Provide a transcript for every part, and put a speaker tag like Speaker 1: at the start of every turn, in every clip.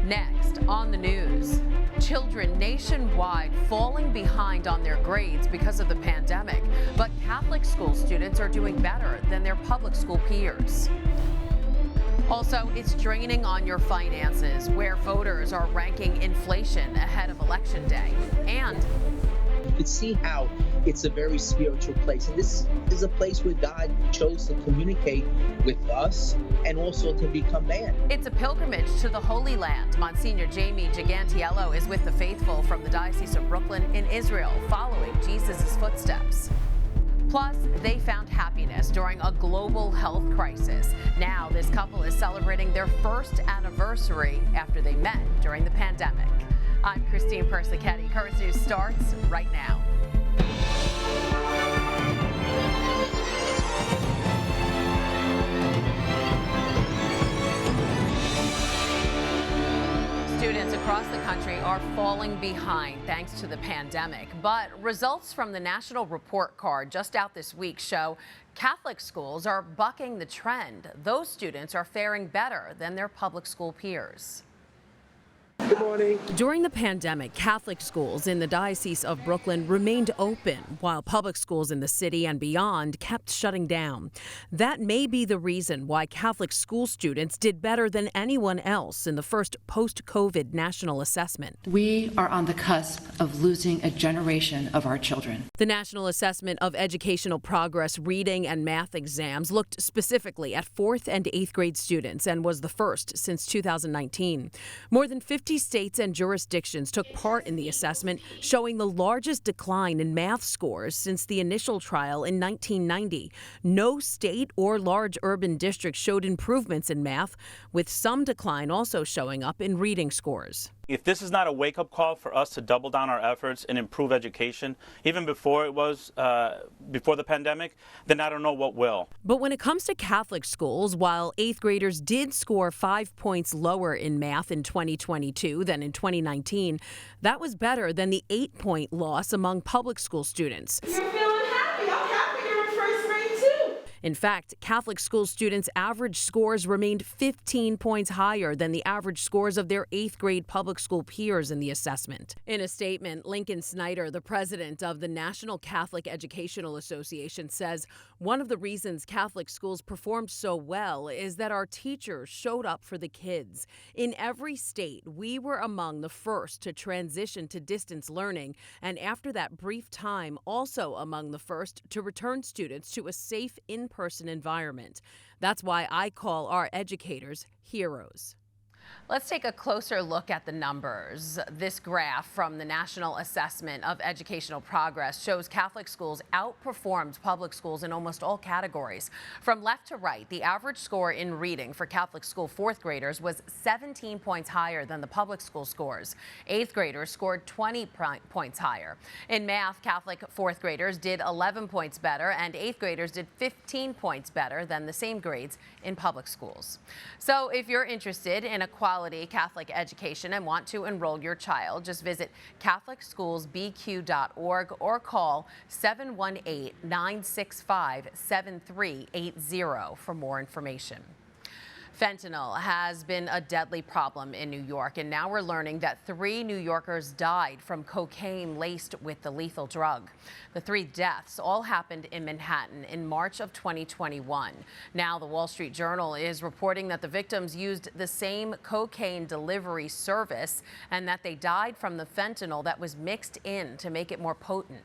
Speaker 1: Next on the news, children nationwide falling behind on their grades because of the pandemic, but Catholic school students are doing better than their public school peers. Also, it's draining on your finances, where voters are ranking inflation ahead of Election Day. And
Speaker 2: you could see how it's a very spiritual place. And this is a place where God chose to communicate with us and also to become man.
Speaker 1: It's a pilgrimage to the Holy Land. Monsignor Jamie Gigantiello is with the faithful from the Diocese of Brooklyn in Israel, following Jesus' footsteps. Plus, they found happiness during a global health crisis. Now, this couple is celebrating their first anniversary after they met during the pandemic. I'm Christine Persichetti. Current News starts right now. Students across the country are falling behind thanks to the pandemic. But results from the National Report Card just out this week show Catholic schools are bucking the trend. Those students are faring better than their public school peers.
Speaker 3: Good morning.
Speaker 1: During the pandemic, Catholic schools in the Diocese of Brooklyn remained open, while public schools in the city and beyond kept shutting down. That may be the reason why Catholic school students did better than anyone else in the first post-COVID national assessment.
Speaker 4: We are on the cusp of losing a generation of our children.
Speaker 1: The National Assessment of Educational Progress reading and math exams looked specifically at 4th and 8th grade students and was the first since 2019. More than 50 states and jurisdictions took part in the assessment, showing the largest decline in math scores since the initial trial in 1990. No state or large urban district showed improvements in math, with some decline also showing up in reading scores.
Speaker 5: If this is not a wake-up call for us to double down our efforts and improve education, even before before the pandemic, then I don't know what will.
Speaker 1: But when it comes to Catholic schools, while 8th graders did score 5 points lower in math in 2022 than in 2019, that was better than the 8-point loss among public school students.
Speaker 6: You're feeling happy. I'm happy you're in first grade too.
Speaker 1: In fact, Catholic school students' average scores remained 15 points higher than the average scores of their 8th grade public school peers in the assessment. In a statement, Lincoln Snyder, the president of the National Catholic Educational Association, says one of the reasons Catholic schools performed so well is that our teachers showed up for the kids. In every state, we were among the first to transition to distance learning, and after that brief time, also among the first to return students to a safe in-person environment. That's why I call our educators heroes. Let's take a closer look at the numbers. This graph from the National Assessment of Educational Progress shows Catholic schools outperformed public schools in almost all categories. From left to right, the average score in reading for Catholic school 4th graders was 17 points higher than the public school scores. 8th graders scored 20 points higher. In math, Catholic 4th graders did 11 points better, and 8th graders did 15 points better than the same grades in public schools. So if you're interested in a quality Catholic education and want to enroll your child, just visit CatholicSchoolsBQ.org or call 718-965-7380 for more information. Fentanyl has been a deadly problem in New York, and now we're learning that 3 New Yorkers died from cocaine laced with the lethal drug. The 3 deaths all happened in Manhattan in March of 2021. Now the Wall Street Journal is reporting that the victims used the same cocaine delivery service and that they died from the fentanyl that was mixed in to make it more potent.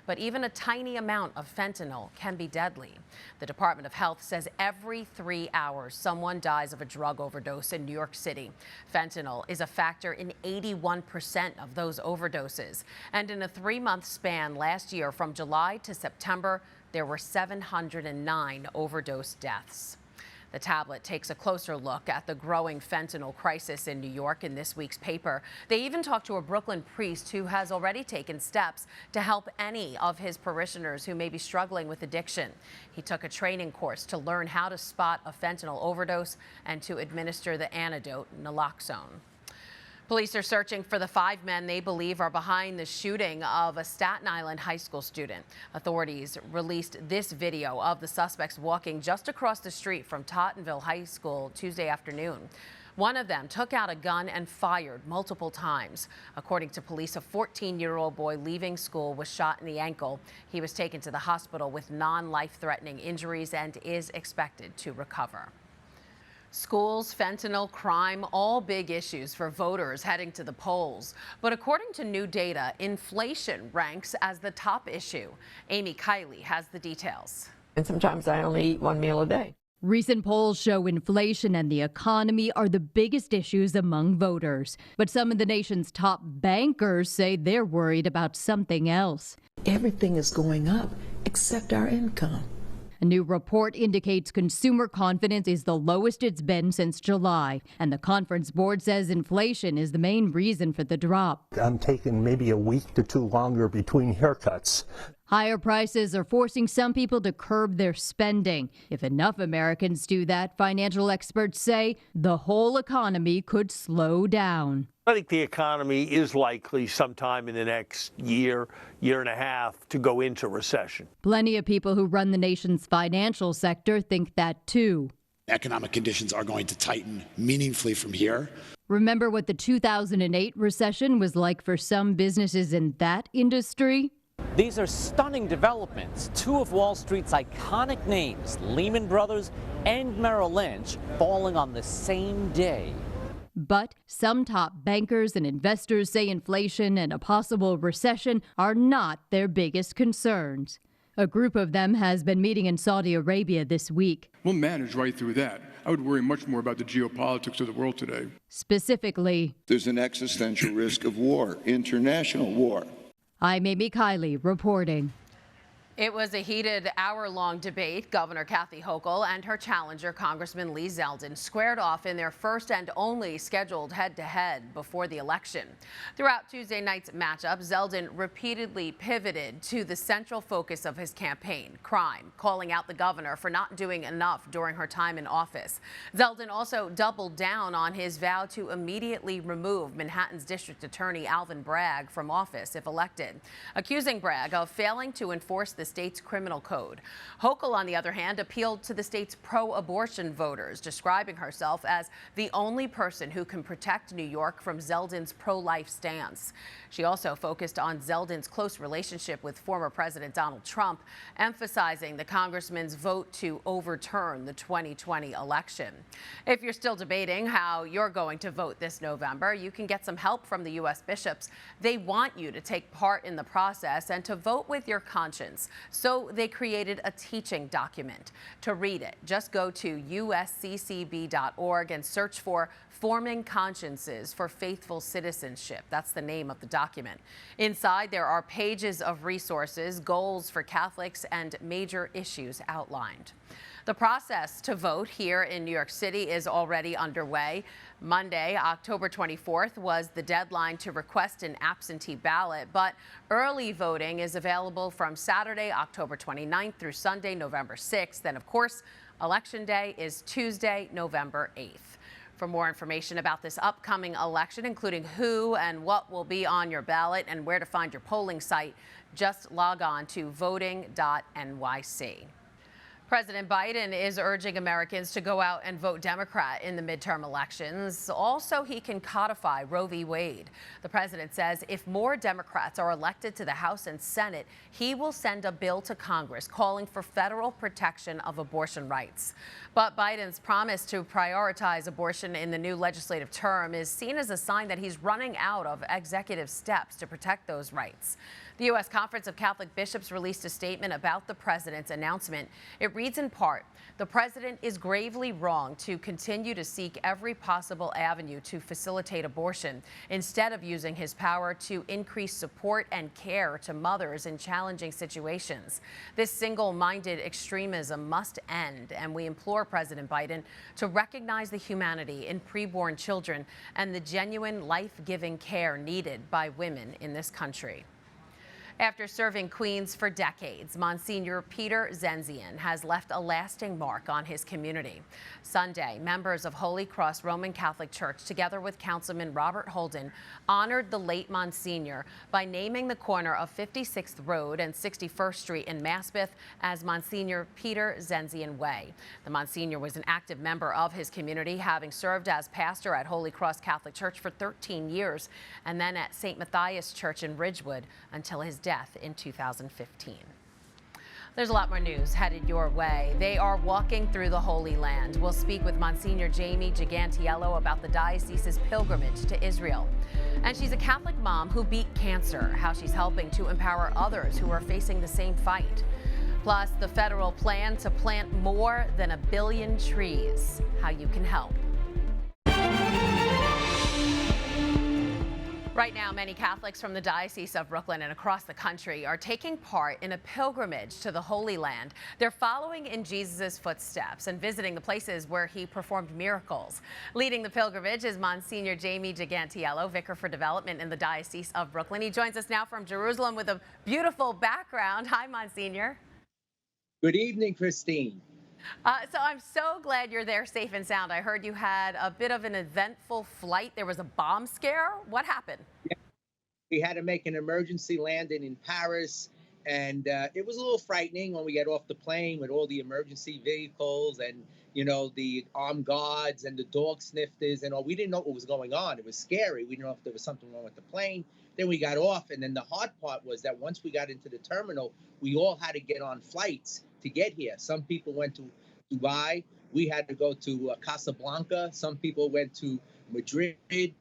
Speaker 1: But even a tiny amount of fentanyl can be deadly. The Department of Health says every 3 hours someone dies of a drug overdose in New York City. Fentanyl is a factor in 81% of those overdoses. And in a 3-month span last year, from July to September, there were 709 overdose deaths. The tablet takes a closer look at the growing fentanyl crisis in New York in this week's paper. They even talked to a Brooklyn priest who has already taken steps to help any of his parishioners who may be struggling with addiction. He took a training course to learn how to spot a fentanyl overdose and to administer the antidote, naloxone. Police are searching for the 5 men they believe are behind the shooting of a Staten Island high school student. Authorities released this video of the suspects walking just across the street from Tottenville High School Tuesday afternoon. One of them took out a gun and fired multiple times. According to police, a 14-year-old boy leaving school was shot in the ankle. He was taken to the hospital with non-life-threatening injuries and is expected to recover. Schools, fentanyl, crime, all big issues for voters heading to the polls. But according to new data, inflation ranks as the top issue. Amy Kiley has the details.
Speaker 7: And sometimes I only eat one meal a day.
Speaker 8: Recent polls show inflation and the economy are the biggest issues among voters. But some of the nation's top bankers say they're worried about something else.
Speaker 9: Everything is going up except our income.
Speaker 8: A new report indicates consumer confidence is the lowest it's been since July, and the conference board says inflation is the main reason for the drop.
Speaker 10: I'm taking maybe a week to two longer between haircuts.
Speaker 8: Higher prices are forcing some people to curb their spending. If enough Americans do that, financial experts say the whole economy could slow down.
Speaker 11: I think the economy is likely sometime in the next year, year and a half to go into recession.
Speaker 8: Plenty of people who run the nation's financial sector think that too.
Speaker 12: Economic conditions are going to tighten meaningfully from here.
Speaker 8: Remember what the 2008 recession was like for some businesses in that industry?
Speaker 13: These are stunning developments. Two of Wall Street's iconic names, Lehman Brothers and Merrill Lynch, falling on the same day.
Speaker 8: But some top bankers and investors say inflation and a possible recession are not their biggest concerns. A group of them has been meeting in Saudi Arabia this week.
Speaker 14: We'll manage right through that. I would worry much more about the geopolitics of the world today.
Speaker 8: Specifically,
Speaker 15: there's an existential risk of war, international war.
Speaker 8: I'm Amy Kiley reporting.
Speaker 1: It was a heated hour-long debate. Governor Kathy Hochul and her challenger, Congressman Lee Zeldin, squared off in their first and only scheduled head-to-head before the election. Throughout Tuesday night's matchup, Zeldin repeatedly pivoted to the central focus of his campaign, crime, calling out the governor for not doing enough during her time in office. Zeldin also doubled down on his vow to immediately remove Manhattan's District Attorney Alvin Bragg from office if elected, accusing Bragg of failing to enforce the state's criminal code. Hochul, on the other hand, appealed to the state's pro-abortion voters, describing herself as the only person who can protect New York from Zeldin's pro-life stance. She also focused on Zeldin's close relationship with former President Donald Trump, emphasizing the congressman's vote to overturn the 2020 election. If you're still debating how you're going to vote this November, you can get some help from the U.S. bishops. They want you to take part in the process and to vote with your conscience. So they created a teaching document. To read it, just go to usccb.org and search for Forming Consciences for Faithful Citizenship. That's the name of the document. Inside, there are pages of resources, goals for Catholics, and major issues outlined. The process to vote here in New York City is already underway. Monday, October 24th, was the deadline to request an absentee ballot, but early voting is available from Saturday, October 29th through Sunday, November 6th. And of course, Election Day is Tuesday, November 8th. For more information about this upcoming election, including who and what will be on your ballot and where to find your polling site, just log on to voting.nyc. President Biden is urging Americans to go out and vote Democrat in the midterm elections. Also, he can codify Roe v. Wade. The president says if more Democrats are elected to the House and Senate, he will send a bill to Congress calling for federal protection of abortion rights. But Biden's promise to prioritize abortion in the new legislative term is seen as a sign that he's running out of executive steps to protect those rights. The U.S. Conference of Catholic Bishops released a statement about the president's announcement. It reads in part, "The president is gravely wrong to continue to seek every possible avenue to facilitate abortion, instead of using his power to increase support and care to mothers in challenging situations. This single-minded extremism must end, and we implore President Biden to recognize the humanity in preborn children and the genuine life-giving care needed by women in this country." After serving Queens for decades, Monsignor Peter Zenzian has left a lasting mark on his community. Sunday, members of Holy Cross Roman Catholic Church, together with Councilman Robert Holden, honored the late Monsignor by naming the corner of 56th Road and 61st Street in Maspeth as Monsignor Peter Zenzian Way. The Monsignor was an active member of his community, having served as pastor at Holy Cross Catholic Church for 13 years and then at St. Matthias Church in Ridgewood until his death in 2015. There's a lot more news headed your way. They are walking through the Holy Land. We'll speak with Monsignor Jamie Gigantiello about the diocese's pilgrimage to Israel. And she's a Catholic mom who beat cancer, how she's helping to empower others who are facing the same fight. Plus, the federal plan to plant more than 1 billion trees, how you can help. Right now, many Catholics from the Diocese of Brooklyn and across the country are taking part in a pilgrimage to the Holy Land. They're following in Jesus' footsteps and visiting the places where he performed miracles. Leading the pilgrimage is Monsignor Jamie Gigantiello, Vicar for Development in the Diocese of Brooklyn. He joins us now from Jerusalem with a beautiful background. Hi, Monsignor.
Speaker 2: Good evening, Christine.
Speaker 1: So I'm so glad you're there safe and sound. I heard you had a bit of an eventful flight. There was a bomb scare. What happened?
Speaker 2: Yeah. We had to make an emergency landing in Paris, and it was a little frightening when we got off the plane with all the emergency vehicles and, you know, the armed guards and the dog sniffers and all. We didn't know what was going on. It was scary. We didn't know if there was something wrong with the plane. Then we got off, and then the hard part was that once we got into the terminal, we all had to get on flights to get here. Some people went to Dubai. We had to go to Casablanca. Some people went to Madrid,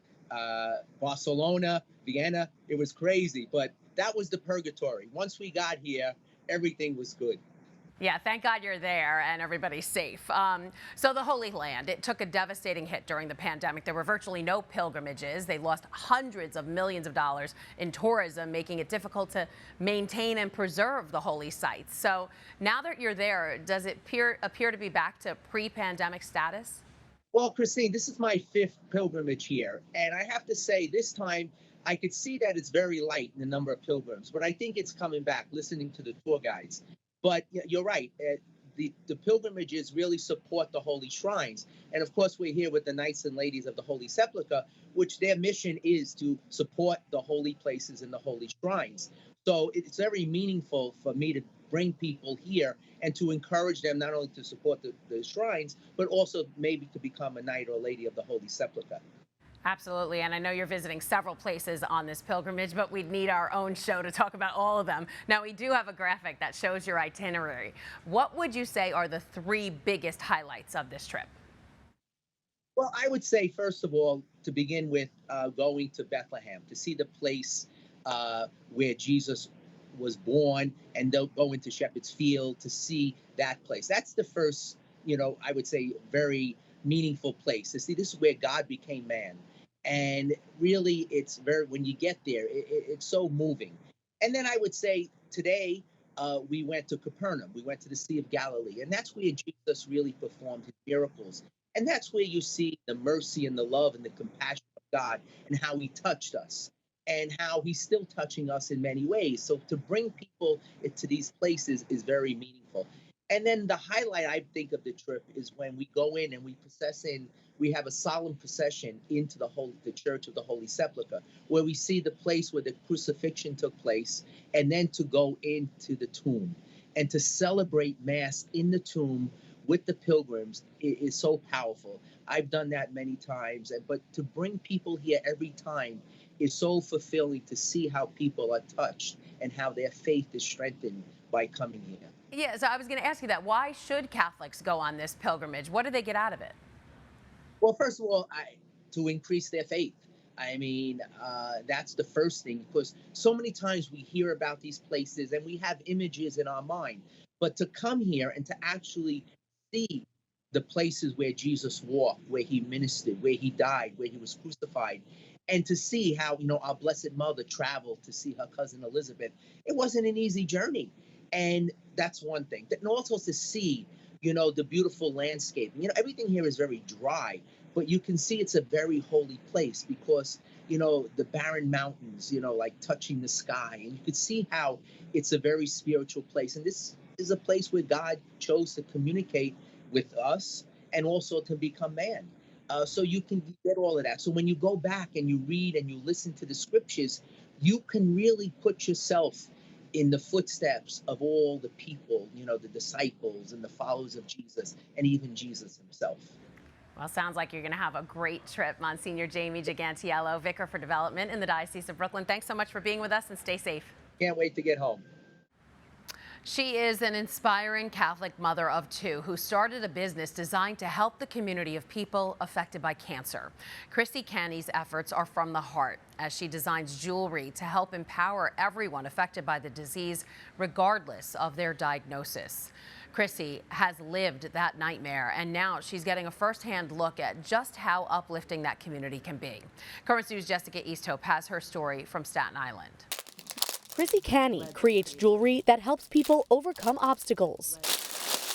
Speaker 2: Barcelona, Vienna. It was crazy, but that was the purgatory. Once we got here, everything was good.
Speaker 1: Yeah, thank God you're there and everybody's safe. So the Holy Land, it took a devastating hit during the pandemic. There were virtually no pilgrimages. They lost hundreds of millions of dollars in tourism, making it difficult to maintain and preserve the holy sites. So now that you're there, does it appear to be back to pre-pandemic status?
Speaker 2: Well, Christine, this is my 5th pilgrimage here. And I have to say, this time, I could see that it's very light in the number of pilgrims, but I think it's coming back, listening to the tour guides. But you're right. The pilgrimages really support the holy shrines. And of course, we're here with the Knights and Ladies of the Holy Sepulchre, which their mission is to support the holy places and the holy shrines. So it's very meaningful for me to bring people here and to encourage them not only to support the shrines, but also maybe to become a Knight or Lady of the Holy Sepulchre.
Speaker 1: Absolutely, and I know you're visiting several places on this pilgrimage, but we'd need our own show to talk about all of them. Now, we do have a graphic that shows your itinerary. What would you say are the 3 biggest highlights of this trip?
Speaker 2: Well, I would say, first of all, to begin with, going to Bethlehem, to see the place where Jesus was born, and they'll go into Shepherd's Field to see that place. That's the first, I would say, very meaningful place. To see this is where God became man. And really, it's when you get there, it's so moving. And then I would say today, we went to Capernaum. We went to the Sea of Galilee. And that's where Jesus really performed his miracles. And that's where you see the mercy and the love and the compassion of God and how he touched us and how he's still touching us in many ways. So to bring people to these places is very meaningful. And then the highlight, I think, of the trip is when we go in and we have a solemn procession into the Church of the Holy Sepulchre, where we see the place where the crucifixion took place, and then to go into the tomb and to celebrate Mass in the tomb with the pilgrims is so powerful. I've done that many times, but to bring people here every time is so fulfilling to see how people are touched and how their faith is strengthened by coming here.
Speaker 1: Yeah, so I was going to ask you that. Why should Catholics go on this pilgrimage? What do they get out of it?
Speaker 2: Well, first of all, to increase their faith. I mean, that's the first thing, because so many times we hear about these places and we have images in our mind. But to come here and to actually see the places where Jesus walked, where he ministered, where he died, where he was crucified, and to see how, our Blessed Mother traveled to see her cousin Elizabeth, it wasn't an easy journey. And that's one thing. And also to see, the beautiful landscape. Everything here is very dry, but you can see it's a very holy place because, the barren mountains, like touching the sky. And you can see how it's a very spiritual place. And this is a place where God chose to communicate with us and also to become man. So you can get all of that. So when you go back and you read and you listen to the scriptures, you can really put yourself in the footsteps of all the people, the disciples and the followers of Jesus, and even Jesus himself.
Speaker 1: Well, sounds like you're going to have a great trip. Monsignor Jamie Gigantiello, Vicar for Development in the Diocese of Brooklyn. Thanks so much for being with us, and stay safe.
Speaker 2: Can't wait to get home.
Speaker 1: She is an inspiring Catholic mother of two who started a business designed to help the community of people affected by cancer. Chrissy Canny's efforts are from the heart as she designs jewelry to help empower everyone affected by the disease, regardless of their diagnosis. Chrissy has lived that nightmare, and now she's getting a first-hand look at just how uplifting that community can be. Current News' Jessica Easthope has her story from Staten Island.
Speaker 16: Chrissy Canny creates jewelry that helps people overcome obstacles.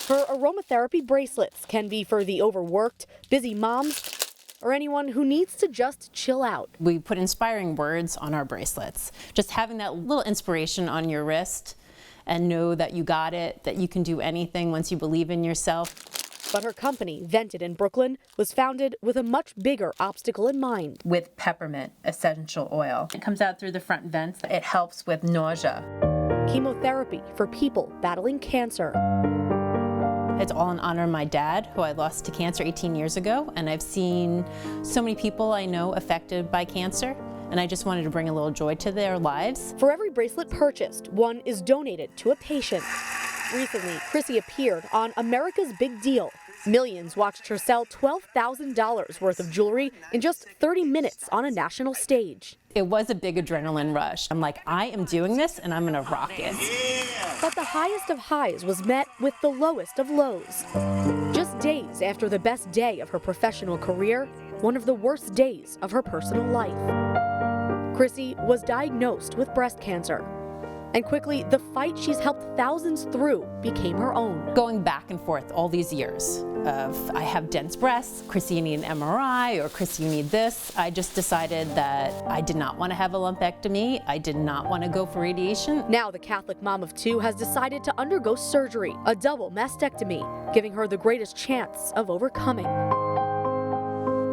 Speaker 16: Her aromatherapy bracelets can be for the overworked, busy moms, or anyone who needs to just chill out.
Speaker 17: We put inspiring words on our bracelets. Just having that little inspiration on your wrist and know that you got it, that you can do anything once you believe in yourself.
Speaker 16: But her company, Vented in Brooklyn, was founded with a much bigger obstacle in mind.
Speaker 17: With peppermint essential oil. It comes out through the front vents. It helps with nausea.
Speaker 16: Chemotherapy for people battling cancer.
Speaker 17: It's all in honor of my dad, who I lost to cancer 18 years ago, and I've seen so many people I know affected by cancer, and I just wanted to bring a little joy to their lives.
Speaker 16: For every bracelet purchased, one is donated to a patient. Recently, Chrissy appeared on America's Big Deal. Millions watched her sell $12,000 worth of jewelry in just 30 minutes on a national stage.
Speaker 17: It was a big adrenaline rush. I'm like, I am doing this and I'm gonna rock it.
Speaker 16: But the highest of highs was met with the lowest of lows. Just days after the best day of her professional career, one of the worst days of her personal life. Chrissy was diagnosed with breast cancer. And quickly, the fight she's helped thousands through became her own.
Speaker 17: Going back and forth all these years of, I have dense breasts, Chrissy, you need an MRI, or Chrissy, you need this. I just decided that I did not want to have a lumpectomy. I did not want to go for radiation.
Speaker 16: Now the Catholic mom of two has decided to undergo surgery, a double mastectomy, giving her the greatest chance of overcoming.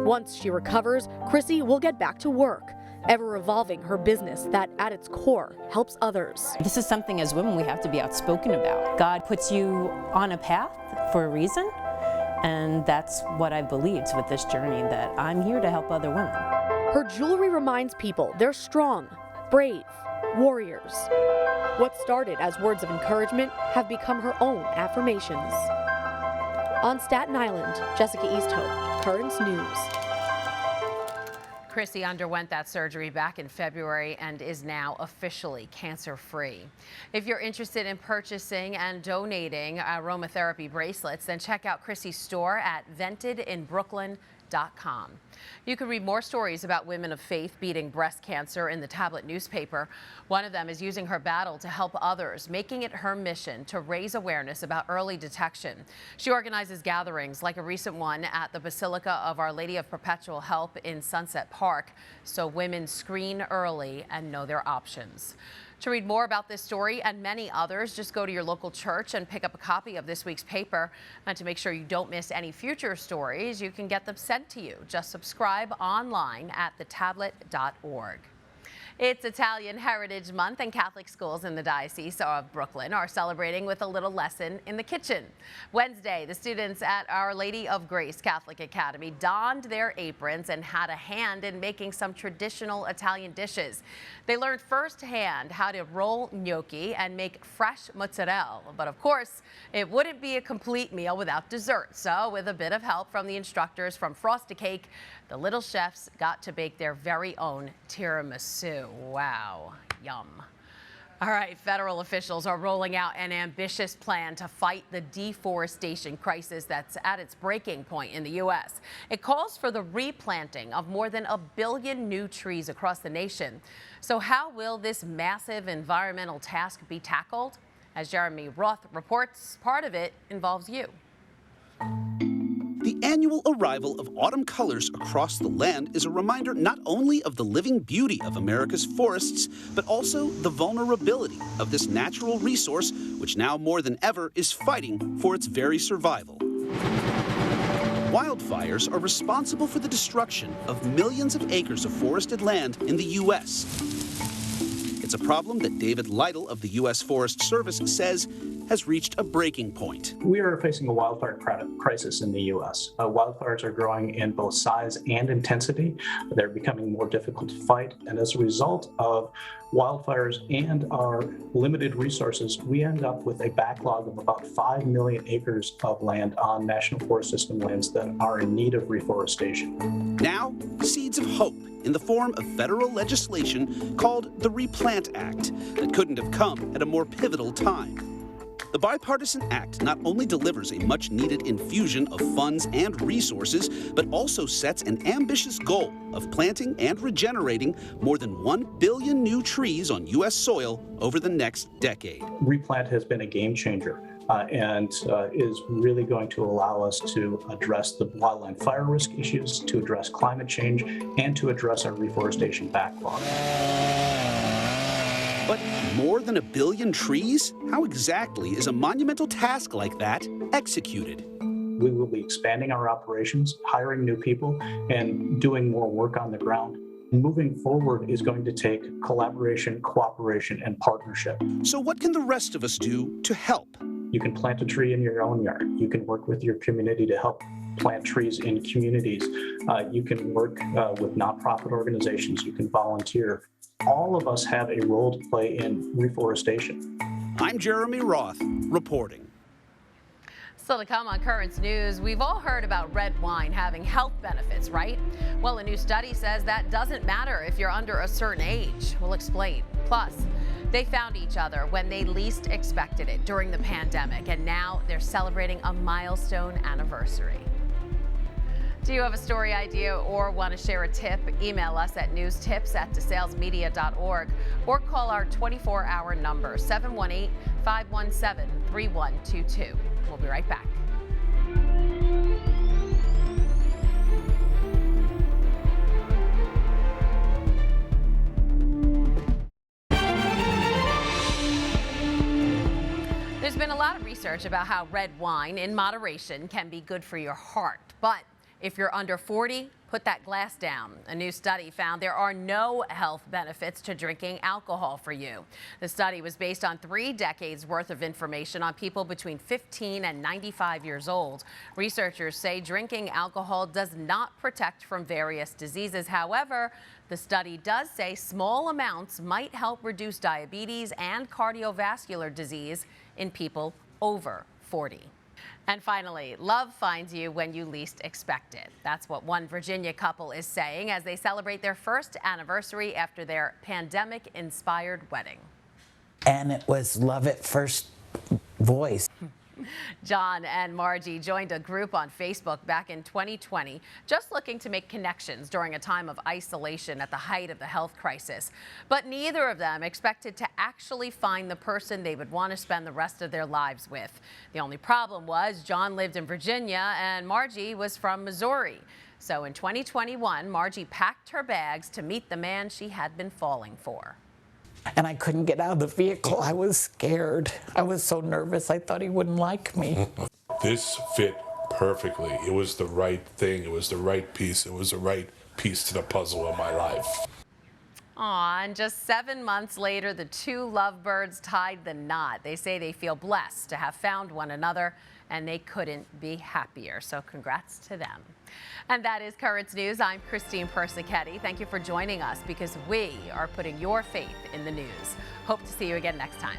Speaker 16: Once she recovers, Chrissy will get back to work, ever evolving her business that, at its core, helps others.
Speaker 17: This is something as women we have to be outspoken about. God puts you on a path for a reason, and that's what I believed with this journey, that I'm here to help other women.
Speaker 16: Her jewelry reminds people they're strong, brave, warriors. What started as words of encouragement have become her own affirmations. On Staten Island, Jessica Easthope, Currents News.
Speaker 1: Chrissy underwent that surgery back in February and is now officially cancer-free. If you're interested in purchasing and donating aromatherapy bracelets, then check out Chrissy's store at ventedinbrooklyn.com. You can read more stories about women of faith beating breast cancer in the Tablet newspaper. One of them is using her battle to help others, making it her mission to raise awareness about early detection. She organizes gatherings like a recent one at the Basilica of Our Lady of Perpetual Help in Sunset Park, so women screen early and know their options. To read more about this story and many others, just go to your local church and pick up a copy of this week's paper. And to make sure you don't miss any future stories, you can get them sent to you. Just subscribe online at thetablet.org. It's Italian Heritage Month, and Catholic schools in the Diocese of Brooklyn are celebrating with a little lesson in the kitchen. Wednesday, the students at Our Lady of Grace Catholic Academy donned their aprons and had a hand in making some traditional Italian dishes. They learned firsthand how to roll gnocchi and make fresh mozzarella. But of course, it wouldn't be a complete meal without dessert. So with a bit of help from the instructors from Frosty Cake, the little chefs got to bake their very own tiramisu. Wow, yum. All right, federal officials are rolling out an ambitious plan to fight the deforestation crisis that's at its breaking point in the U.S. It calls for the replanting of more than 1 billion new trees across the nation. So how will this massive environmental task be tackled? As Jeremy Roth reports, part of it involves you.
Speaker 18: The annual arrival of autumn colors across the land is a reminder not only of the living beauty of America's forests, but also the vulnerability of this natural resource, which now more than ever is fighting for its very survival. Wildfires are responsible for the destruction of millions of acres of forested land in the U.S. It's a problem that David Lytle of the U.S. Forest Service says has reached a breaking point.
Speaker 19: We are facing a wildfire crisis in the U.S. Wildfires are growing in both size and intensity. They're becoming more difficult to fight. And as a result of wildfires and our limited resources, we end up with a backlog of about 5 million acres of land on National Forest System lands that are in need of reforestation.
Speaker 18: Now, seeds of hope in the form of federal legislation called the Replant Act that couldn't have come at a more pivotal time. The bipartisan act not only delivers a much-needed infusion of funds and resources, but also sets an ambitious goal of planting and regenerating more than 1 billion new trees on U.S. soil over the next decade.
Speaker 19: Replant has been a game changer and is really going to allow us to address the wildland fire risk issues, to address climate change, and to address our reforestation backlog.
Speaker 18: But more than 1 billion trees? How exactly is a monumental task like that executed?
Speaker 19: We will be expanding our operations, hiring new people, and doing more work on the ground. Moving forward is going to take collaboration, cooperation, and partnership.
Speaker 18: So what can the rest of us do to help?
Speaker 19: You can plant a tree in your own yard. You can work with your community to help plant trees in communities. You can work with nonprofit organizations. You can volunteer. All of us have a role to play in reforestation.
Speaker 18: I'm Jeremy Roth, reporting.
Speaker 1: Still to come on Currents News, we've all heard about red wine having health benefits, right? Well, a new study says that doesn't matter if you're under a certain age. We'll explain. Plus, they found each other when they least expected it during the pandemic, and now they're celebrating a milestone anniversary. Do you have a story idea or want to share a tip? Email us at newstips@desalesmedia.org or call our 24-hour number, 718-517-3122. We'll be right back. There's been a lot of research about how red wine in moderation can be good for your heart, but if you're under 40, put that glass down. A new study found there are no health benefits to drinking alcohol for you. The study was based on 3 decades worth of information on people between 15 and 95 years old. Researchers say drinking alcohol does not protect from various diseases. However, the study does say small amounts might help reduce diabetes and cardiovascular disease in people over 40. And finally, love finds you when you least expect it. That's what one Virginia couple is saying as they celebrate their first anniversary after their pandemic-inspired wedding.
Speaker 20: And it was love at first voice.
Speaker 1: John and Margie joined a group on Facebook back in 2020, just looking to make connections during a time of isolation at the height of the health crisis. But neither of them expected to actually find the person they would want to spend the rest of their lives with. The only problem was John lived in Virginia and Margie was from Missouri. So in 2021, Margie packed her bags to meet the man she had been falling for.
Speaker 20: And I couldn't get out of the vehicle. I was scared. I was so nervous. I thought he wouldn't like me.
Speaker 21: This fit perfectly. It was the right thing. It was the right piece. It was the right piece to the puzzle of my life.
Speaker 1: Aw, and just 7 months later, the two lovebirds tied the knot. They say they feel blessed to have found one another, and they couldn't be happier. So congrats to them. And that is Currents News. I'm Christine Persichetti. Thank you for joining us because we are putting your faith in the news. Hope to see you again next time.